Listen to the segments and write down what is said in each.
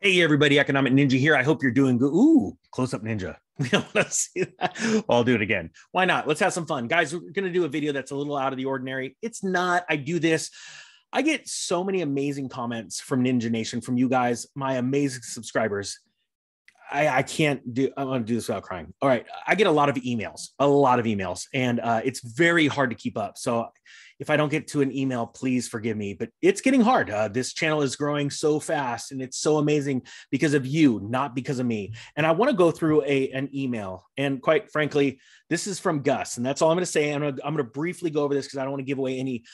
Hey everybody, Economic Ninja here. I hope you're doing good. Ooh, close up ninja. We don't want to see that. Well, I'll do it again. Why not? Let's have some fun. Guys, we're going to do a video that's a little out of the ordinary. It's not. I do this. I get so many amazing comments from Ninja Nation, from you guys, my amazing subscribers. I can't do, I want to do this without crying. All right. I get a lot of emails, and it's very hard to keep up. So if I don't get to an email, please forgive me, but it's getting hard. This channel is growing so fast, and it's so amazing because of you, not because of me. And I want to go through an email. And quite frankly, this is from Gus, and that's all I'm going to say. I'm going to briefly go over this because I don't want to give away any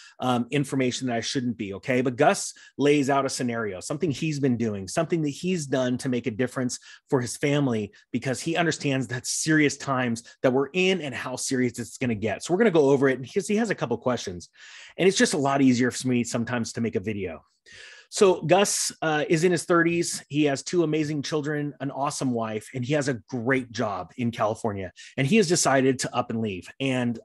information that I shouldn't be. Okay. But Gus lays out a scenario, something he's been doing, something that he's done to make a difference for his family, because he understands that serious times that we're in and how serious it's going to get. So we're going to go over it because he has a couple questions, and it's just a lot easier for me sometimes to make a video. So Gus is in his 30s. He has two amazing children, an awesome wife, and he has a great job in California. And he has decided to up and leave and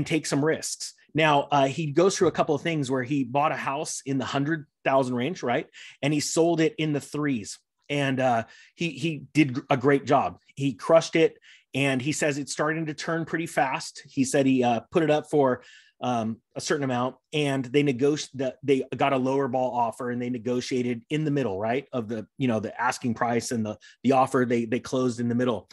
take some risks. Now, he goes through a couple of things where he bought a house in the 100,000 range, right? And he sold it in the threes. And he did a great job. He crushed it. And he says it's starting to turn pretty fast. He said he put it up for a certain amount, and they got a lower ball offer, and they negotiated in the middle, right, of the asking price and the offer. They closed in the middle.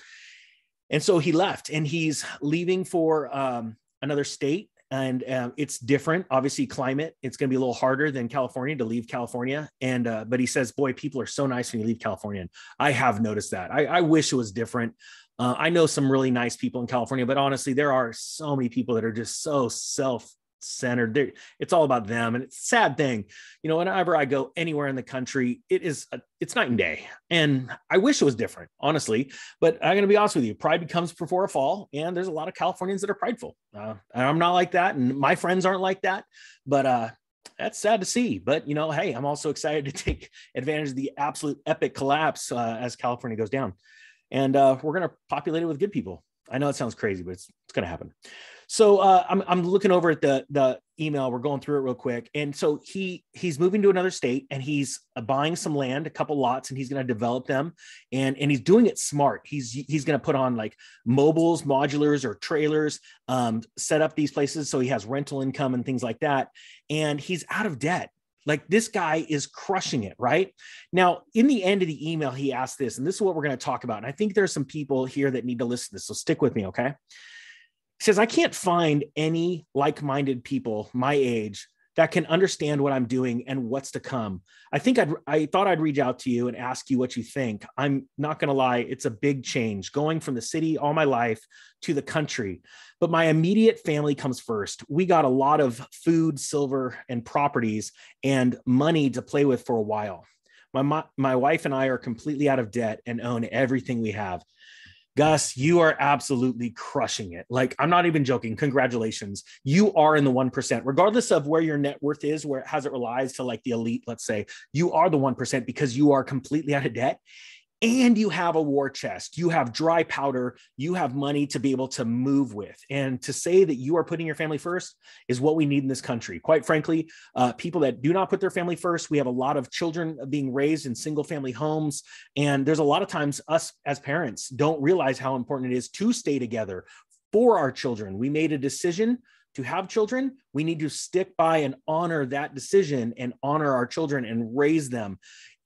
And so he left, and he's leaving for another state. And it's different, obviously, climate. It's going to be a little harder than California to leave California. And but he says, boy, people are so nice when you leave California. And I have noticed that. I wish it was different. I know some really nice people in California, but honestly, there are so many people that are just so self-centered. It's all about them. And it's a sad thing. Whenever I go anywhere in the country, it's night and day. And I wish it was different, honestly. But I'm going to be honest with you. Pride comes before a fall. And there's a lot of Californians that are prideful. And I'm not like that. And my friends aren't like that. But that's sad to see. But, hey, I'm also excited to take advantage of the absolute epic collapse as California goes down. And we're going to populate it with good people. I know it sounds crazy, but it's going to happen. So I'm looking over at the email. We're going through it real quick. And so he's moving to another state, and he's buying some land, a couple lots, and he's going to develop them. And he's doing it smart. He's going to put on like mobiles, modulars, or trailers, set up these places so he has rental income and things like that. And he's out of debt. Like, this guy is crushing it, right? Now, in the end of the email, he asked this, and this is what we're going to talk about. And I think there's some people here that need to listen to this. So stick with me, okay? He says, I can't find any like-minded people my age that can understand what I'm doing and what's to come. I thought I'd reach out to you and ask you what you think. I'm not going to lie. It's a big change going from the city all my life to the country, but my immediate family comes first. We got a lot of food, silver, and properties and money to play with for a while. My wife and I are completely out of debt and own everything we have. Gus, you are absolutely crushing it. Like, I'm not even joking. Congratulations. You are in the 1%, regardless of where your net worth is, where it has it relies to like the elite, let's say. You are the 1% because you are completely out of debt. And you have a war chest, you have dry powder, you have money to be able to move with. And to say that you are putting your family first is what we need in this country. Quite frankly, people that do not put their family first, we have a lot of children being raised in single family homes. And there's a lot of times us as parents don't realize how important it is to stay together for our children. We made a decision to have children. We need to stick by and honor that decision and honor our children and raise them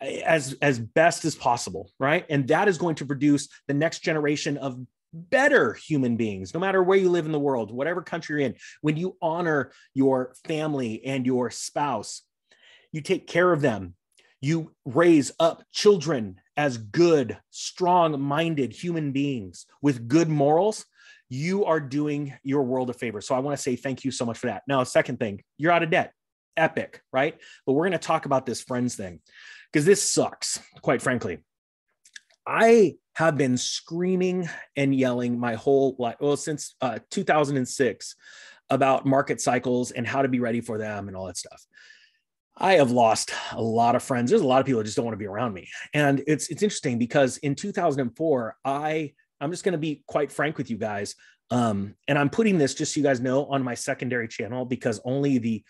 as best as possible, right? And that is going to produce the next generation of better human beings, no matter where you live in the world, whatever country you're in. When you honor your family and your spouse, you take care of them, you raise up children as good, strong-minded human beings with good morals, you are doing your world a favor. So I want to say thank you so much for that. Now, second thing, you're out of debt. Epic, right? But we're going to talk about this friends thing, because this sucks, quite frankly. I have been screaming and yelling my whole life, well, since 2006, about market cycles and how to be ready for them and all that stuff. I have lost a lot of friends. There's a lot of people that just don't want to be around me. And it's interesting because in 2004, I'm just going to be quite frank with you guys. And I'm putting this, just so you guys know, on my secondary channel, because only the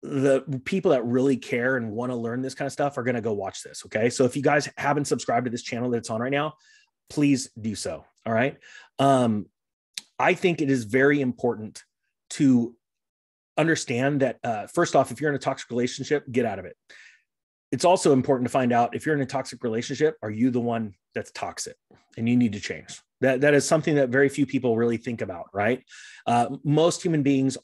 the people that really care and want to learn this kind of stuff are going to go watch this. Okay. So if you guys haven't subscribed to this channel that it's on right now, please do so. All right. I think it is very important to understand that, first off, if you're in a toxic relationship, get out of it. It's also important to find out if you're in a toxic relationship, are you the one that's toxic and you need to change? That is something that very few people really think about, right? Most human beings,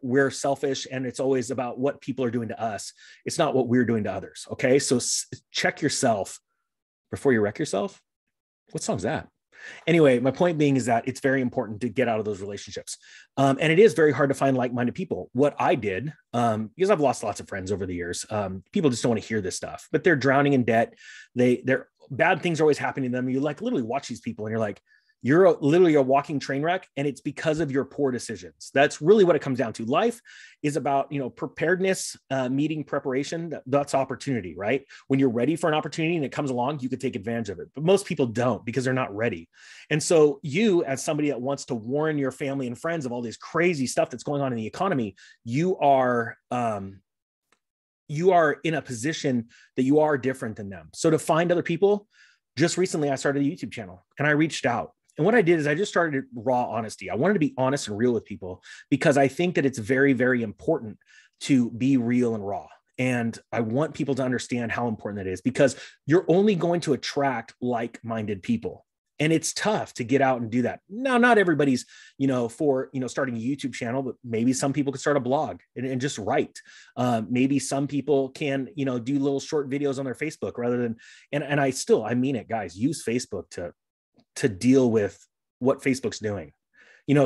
we're selfish, and it's always about what people are doing to us. It's not what we're doing to others. Okay. So check yourself before you wreck yourself. What song's that? Anyway, my point being is that it's very important to get out of those relationships. And it is very hard to find like-minded people. What I did, because I've lost lots of friends over the years, people just don't want to hear this stuff, but they're drowning in debt. They're bad things are always happening to them. You like literally watch these people and you're like, you're literally a walking train wreck, and it's because of your poor decisions. That's really what it comes down to. Life is about, preparedness, meeting preparation. That's opportunity, right? When you're ready for an opportunity and it comes along, you could take advantage of it. But most people don't, because they're not ready. And so you, as somebody that wants to warn your family and friends of all this crazy stuff that's going on in the economy, you are in a position that you are different than them. So to find other people, just recently I started a YouTube channel and I reached out. And what I did is I just started raw honesty. I wanted to be honest and real with people, because I think that it's very, very important to be real and raw. And I want people to understand how important that is, because you're only going to attract like-minded people. And it's tough to get out and do that. Now, not everybody's, for, starting a YouTube channel, but maybe some people could start a blog and just write. Maybe some people can, do little short videos on their Facebook rather than, and I mean it, guys, use Facebook to deal with what Facebook's doing,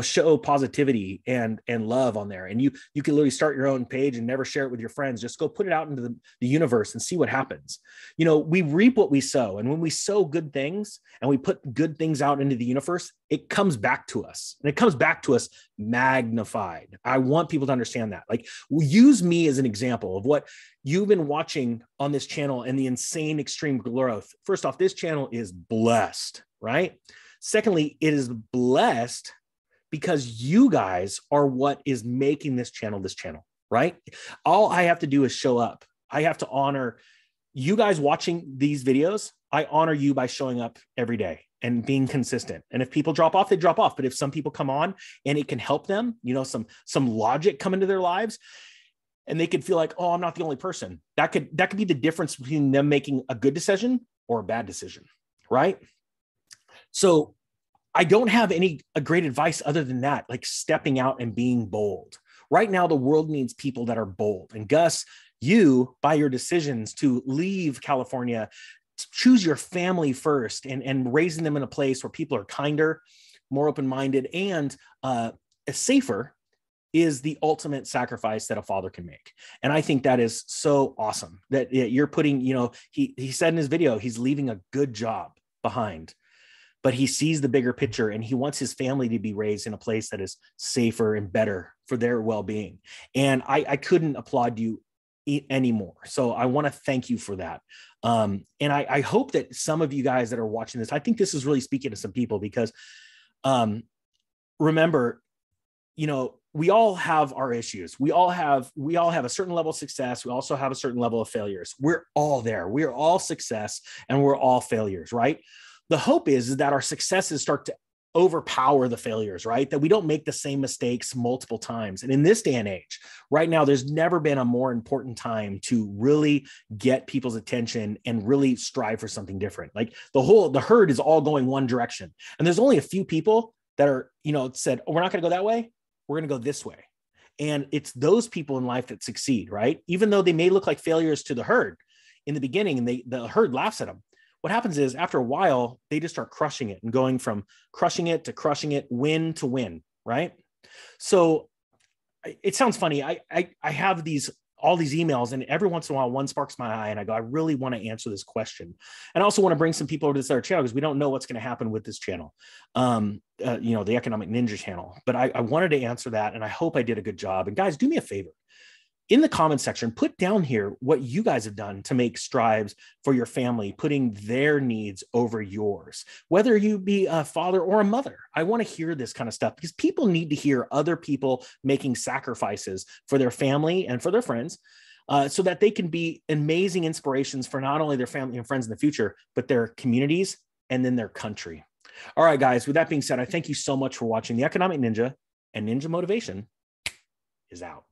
show positivity and love on there. And you can literally start your own page and never share it with your friends. Just go put it out into the universe and see what happens. We reap what we sow. And when we sow good things and we put good things out into the universe, it comes back to us, and it comes back to us magnified. I want people to understand that. Like, use me as an example of what you've been watching on this channel and the insane extreme growth. First off, this channel is blessed, right? Secondly, it is blessed because you guys are what is making this channel, right? All I have to do is show up. I have to honor you guys watching these videos. I honor you by showing up every day and being consistent. And if people drop off, they drop off. But if some people come on and it can help them, some logic come into their lives, and they could feel like, oh, I'm not the only person. That could be the difference between them making a good decision or a bad decision, right? So I don't have a great advice other than that, like stepping out and being bold. Right now, the world needs people that are bold. And Gus, you, by your decisions to leave California, choose your family first and raising them in a place where people are kinder, more open-minded, and safer, is the ultimate sacrifice that a father can make. And I think that is so awesome that you're putting, he said in his video, he's leaving a good job behind, but he sees the bigger picture and he wants his family to be raised in a place that is safer and better for their well-being. And I couldn't applaud you anymore. So I want to thank you for that. And I hope that some of you guys that are watching this, I think this is really speaking to some people, because remember, we all have our issues. We all have a certain level of success. We also have a certain level of failures. We're all there. We are all success and we're all failures, right? The hope is that our successes start to overpower the failures, right? That we don't make the same mistakes multiple times. And in this day and age, right now, there's never been a more important time to really get people's attention and really strive for something different. Like the herd is all going one direction. And there's only a few people that are, said, oh, we're not going to go that way. We're going to go this way. And it's those people in life that succeed, right? Even though they may look like failures to the herd in the beginning, and the herd laughs at them. What happens is after a while, they just start crushing it and going from crushing it to crushing it, win to win, right? So it sounds funny. I have all these emails, and every once in a while, one sparks my eye and I go, I really want to answer this question. And I also want to bring some people over to this other channel, because we don't know what's going to happen with this channel, the Economic Ninja channel. But I wanted to answer that, and I hope I did a good job. And guys, do me a favor. in the comment section, put down here what you guys have done to make strides for your family, putting their needs over yours, whether you be a father or a mother. I want to hear this kind of stuff because people need to hear other people making sacrifices for their family and for their friends, so that they can be amazing inspirations for not only their family and friends in the future, but their communities and then their country. All right, guys, with that being said, I thank you so much for watching The Economic Ninja, and Ninja Motivation is out.